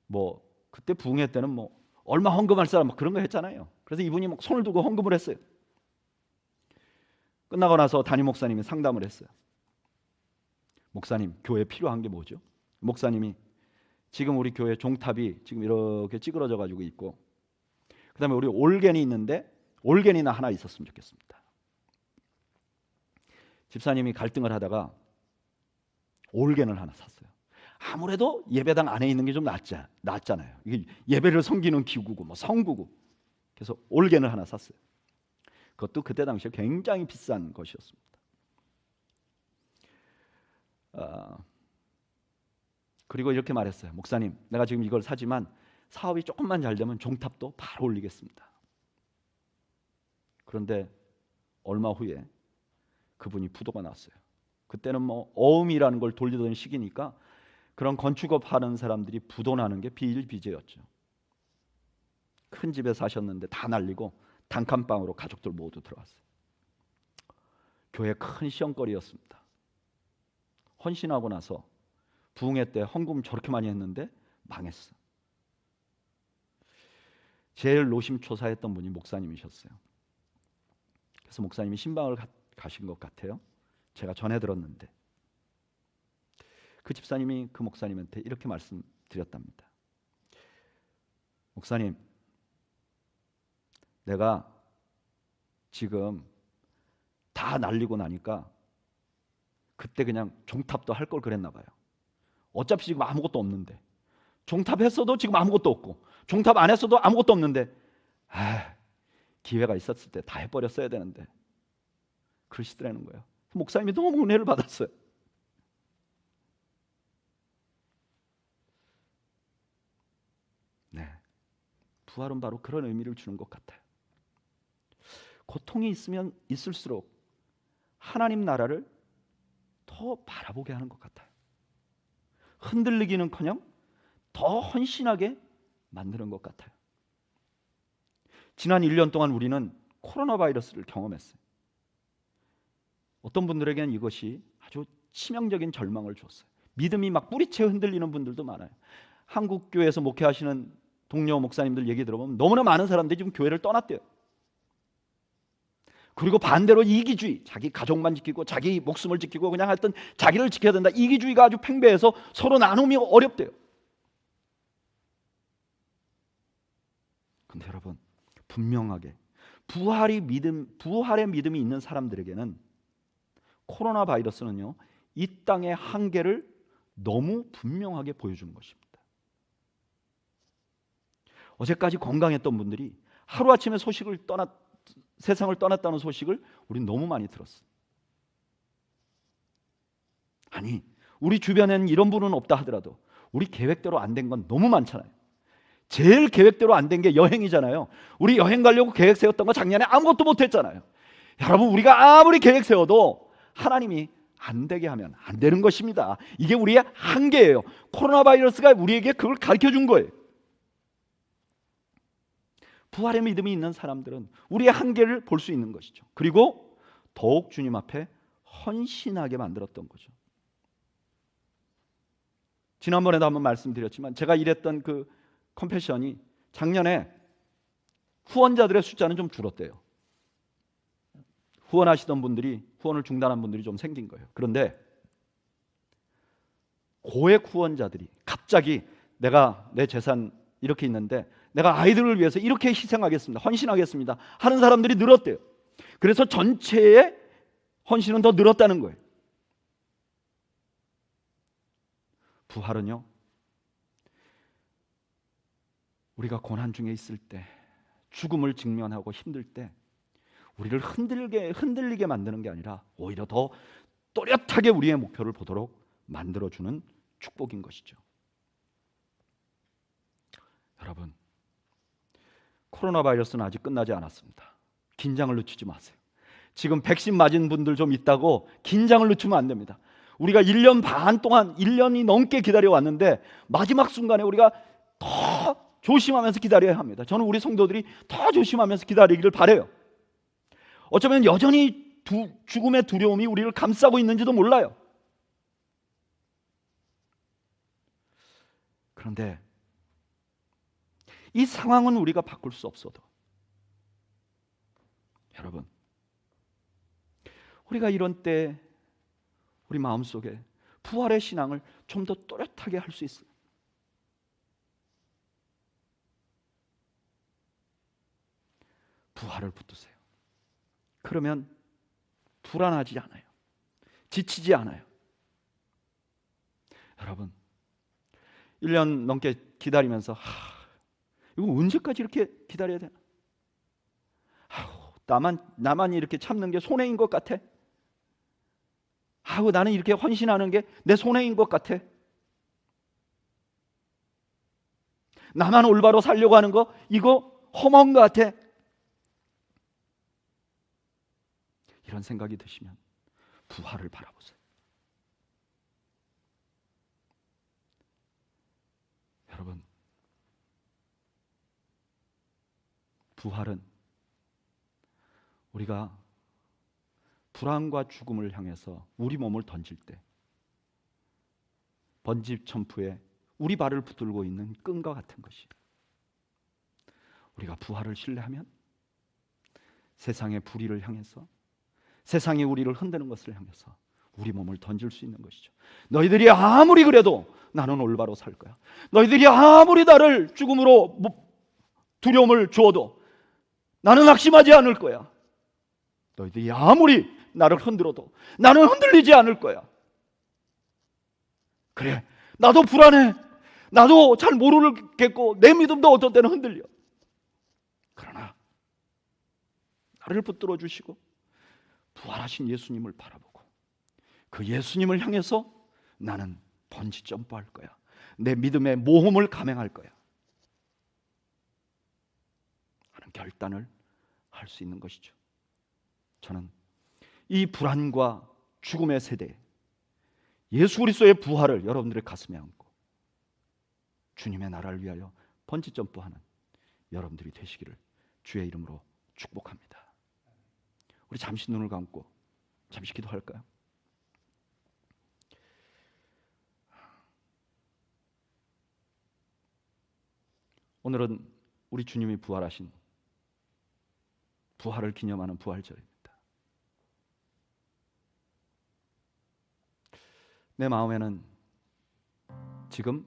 뭐 그때 부흥회 때는 뭐 얼마 헌금할 사람 막 그런 거 했잖아요. 그래서 이분이 막 손을 들고 헌금을 했어요. 끝나고 나서 담임 목사님이 상담을 했어요. 목사님, 교회에 필요한 게 뭐죠? 목사님이 지금 우리 교회 종탑이 지금 이렇게 찌그러져 가지고 있고, 그 다음에 우리 올겐이 있는데 올겐이나 하나 있었으면 좋겠습니다. 집사님이 갈등을 하다가 올겐을 하나 샀어요. 아무래도 예배당 안에 있는 게 좀 낫잖아요. 이게 예배를 섬기는 기구고 뭐 성구고. 그래서 올겐을 하나 샀어요. 그것도 그때 당시에 굉장히 비싼 것이었습니다. 그리고 이렇게 말했어요. 목사님, 내가 지금 이걸 사지만 사업이 조금만 잘 되면 종탑도 바로 올리겠습니다. 그런데 얼마 후에 그분이 부도가 났어요. 그때는 뭐 어음이라는 걸 돌리던 시기니까 그런 건축업 하는 사람들이 부도 나는 게 비일비재였죠. 큰 집에 사셨는데 다 날리고 단칸방으로 가족들 모두 들어왔어요. 교회 큰 시험거리였습니다. 헌신하고 나서 부흥회 때 헌금 저렇게 많이 했는데 망했어. 제일 노심초사했던 분이 목사님이셨어요. 그래서 목사님이 신방을 가신 것 같아요. 제가 전해 들었는데 그 집사님이 그 목사님한테 이렇게 말씀드렸답니다. 목사님, 내가 지금 다 날리고 나니까 그때 그냥 종탑도 할 걸 그랬나 봐요. 어차피 지금 아무것도 없는데, 종탑 했어도 지금 아무것도 없고, 종탑 안 했어도 아무것도 없는데, 기회가 있었을 때 다 해버렸어야 되는데 그러시더라는 거예요. 목사님이 너무 은혜를 받았어요. 네, 부활은 바로 그런 의미를 주는 것 같아요. 고통이 있으면 있을수록 하나님 나라를 더 바라보게 하는 것 같아요. 흔들리기는커녕 더 헌신하게 만드는 것 같아요. 지난 1년 동안 우리는 코로나 바이러스를 경험했어요. 어떤 분들에게는 이것이 아주 치명적인 절망을 줬어요. 믿음이 막 뿌리채 흔들리는 분들도 많아요. 한국 교회에서 목회하시는 동료 목사님들 얘기 들어보면 너무나 많은 사람들이 지금 교회를 떠났대요. 그리고 반대로 이기주의, 자기 가족만 지키고 자기 목숨을 지키고 그냥 하여튼 자기를 지켜야 된다, 이기주의가 아주 팽배해서 서로 나눔이 어렵대요. 근데 여러분, 분명하게 부활의 믿음이 있는 사람들에게는 코로나 바이러스는요, 이 땅의 한계를 너무 분명하게 보여주는 것입니다. 어제까지 건강했던 분들이 하루아침에 세상을 떠났다는 소식을 우린 너무 많이 들었어요. 아니, 우리 주변에는 이런 분은 없다 하더라도 우리 계획대로 안 된 건 너무 많잖아요. 제일 계획대로 안 된 게 여행이잖아요. 우리 여행 가려고 계획 세웠던 거 작년에 아무것도 못했잖아요. 여러분, 우리가 아무리 계획 세워도 하나님이 안 되게 하면 안 되는 것입니다. 이게 우리의 한계예요. 코로나 바이러스가 우리에게 그걸 가르쳐 준 거예요. 부활의 믿음이 있는 사람들은 우리의 한계를 볼 수 있는 것이죠. 그리고 더욱 주님 앞에 헌신하게 만들었던 거죠. 지난번에도 한번 말씀드렸지만 제가 일했던 그 컴패션이 작년에 후원자들의 숫자는 좀 줄었대요. 후원하시던 분들이, 후원을 중단한 분들이 좀 생긴 거예요. 그런데 고액 후원자들이 갑자기 내가 내 재산 이렇게 있는데 내가 아이들을 위해서 이렇게 희생하겠습니다, 헌신하겠습니다 하는 사람들이 늘었대요. 그래서 전체의 헌신은 더 늘었다는 거예요. 부활은요, 우리가 고난 중에 있을 때, 죽음을 직면하고 힘들 때 우리를 흔들리게 만드는 게 아니라 오히려 더 또렷하게 우리의 목표를 보도록 만들어주는 축복인 것이죠. 여러분, 코로나 바이러스는 아직 끝나지 않았습니다. 긴장을 늦추지 마세요. 지금 백신 맞은 분들 좀 있다고 긴장을 늦추면 안 됩니다. 우리가 1년 반 동안, 1년이 넘게 기다려왔는데 마지막 순간에 우리가 더 조심하면서 기다려야 합니다. 저는 우리 성도들이 더 조심하면서 기다리기를 바라요. 어쩌면 여전히 죽음의 두려움이 우리를 감싸고 있는지도 몰라요. 그런데 이 상황은 우리가 바꿀 수 없어도 여러분, 우리가 이런 때 우리 마음속에 부활의 신앙을 좀 더 또렷하게 할 수 있어요. 부활을 붙드세요. 그러면 불안하지 않아요. 지치지 않아요. 여러분, 1년 넘게 기다리면서 이거 언제까지 이렇게 기다려야 되나? 나만 이렇게 참는 게 손해인 것 같아. 나는 이렇게 헌신하는 게 내 손해인 것 같아. 나만 올바로 살려고 하는 거 이거 허무한 것 같아. 이런 생각이 드시면 부활을 바라보세요. 여러분, 부활은 우리가 불안과 죽음을 향해서 우리 몸을 던질 때 번지 점프에 우리 발을 붙들고 있는 끈과 같은 것이에요. 우리가 부활을 신뢰하면 세상의 불의를 향해서, 세상이 우리를 흔드는 것을 향해서 우리 몸을 던질 수 있는 것이죠. 너희들이 아무리 그래도 나는 올바로 살 거야. 너희들이 아무리 나를 죽음으로 두려움을 주어도 나는 낙심하지 않을 거야. 너희들이 아무리 나를 흔들어도 나는 흔들리지 않을 거야. 그래, 나도 불안해. 나도 잘 모르겠고 내 믿음도 어떤 때는 흔들려. 그러나 나를 붙들어 주시고 부활하신 예수님을 바라보고 그 예수님을 향해서 나는 번지 점프할 거야. 내 믿음의 모험을 감행할 거야 하는 결단을 할 수 있는 것이죠. 저는 이 불안과 죽음의 세대에 예수 그리스도의 부활을 여러분들의 가슴에 안고 주님의 나라를 위하여 번지 점프하는 여러분들이 되시기를 주의 이름으로 축복합니다. 우리 잠시 눈을 감고 잠시 기도할까요? 오늘은 우리 주님이 부활하신 부활을 기념하는 부활절입니다. 내 마음에는 지금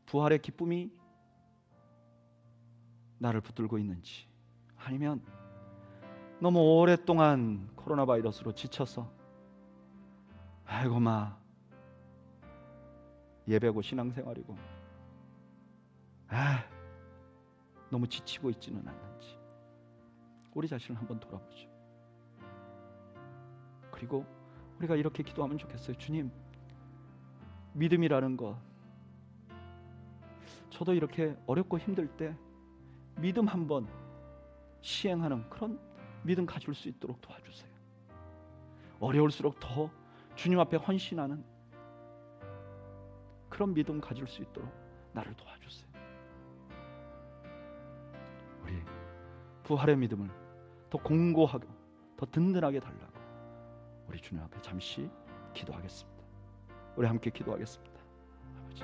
부활의 기쁨이 나를 붙들고 있는지, 아니면 너무 오랫동안 코로나 바이러스로 지쳐서 아이고 마 예배고 신앙생활이고 너무 지치고 있지는 않는지 우리 자신을 한번 돌아보죠. 그리고 우리가 이렇게 기도하면 좋겠어요. 주님, 믿음이라는 것, 저도 이렇게 어렵고 힘들 때 믿음 한번 시행하는 그런 믿음 가질 수 있도록 도와주세요. 어려울수록 더 주님 앞에 헌신하는 그런 믿음 가질 수 있도록 나를 도와주세요. 우리 부활의 믿음을 더 공고하고 더 든든하게 달라고 우리 주님 앞에 잠시 기도하겠습니다. 우리 함께 기도하겠습니다. 아버지,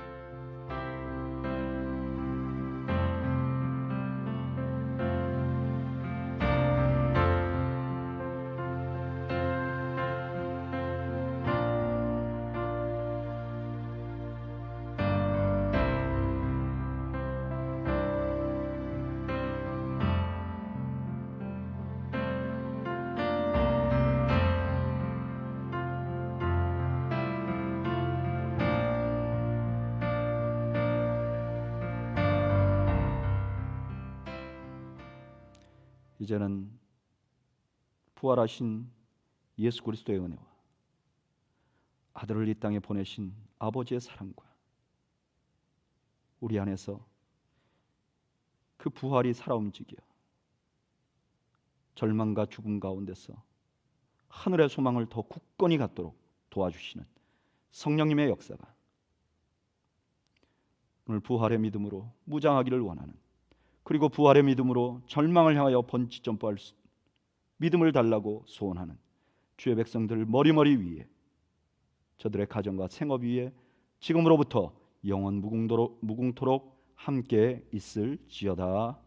이제는 부활하신 예수 그리스도의 은혜와 아들을 이 땅에 보내신 아버지의 사랑과 우리 안에서 그 부활이 살아 움직여 절망과 죽음 가운데서 하늘의 소망을 더 굳건히 갖도록 도와주시는 성령님의 역사가 오늘 부활의 믿음으로 무장하기를 원하는, 그리고 부활의 믿음으로 절망을 향하여 번지 점프할 믿음을 달라고 소원하는 주의 백성들 머리머리 위에, 저들의 가정과 생업 위에 지금으로부터 영원 무궁토록 함께 있을지어다.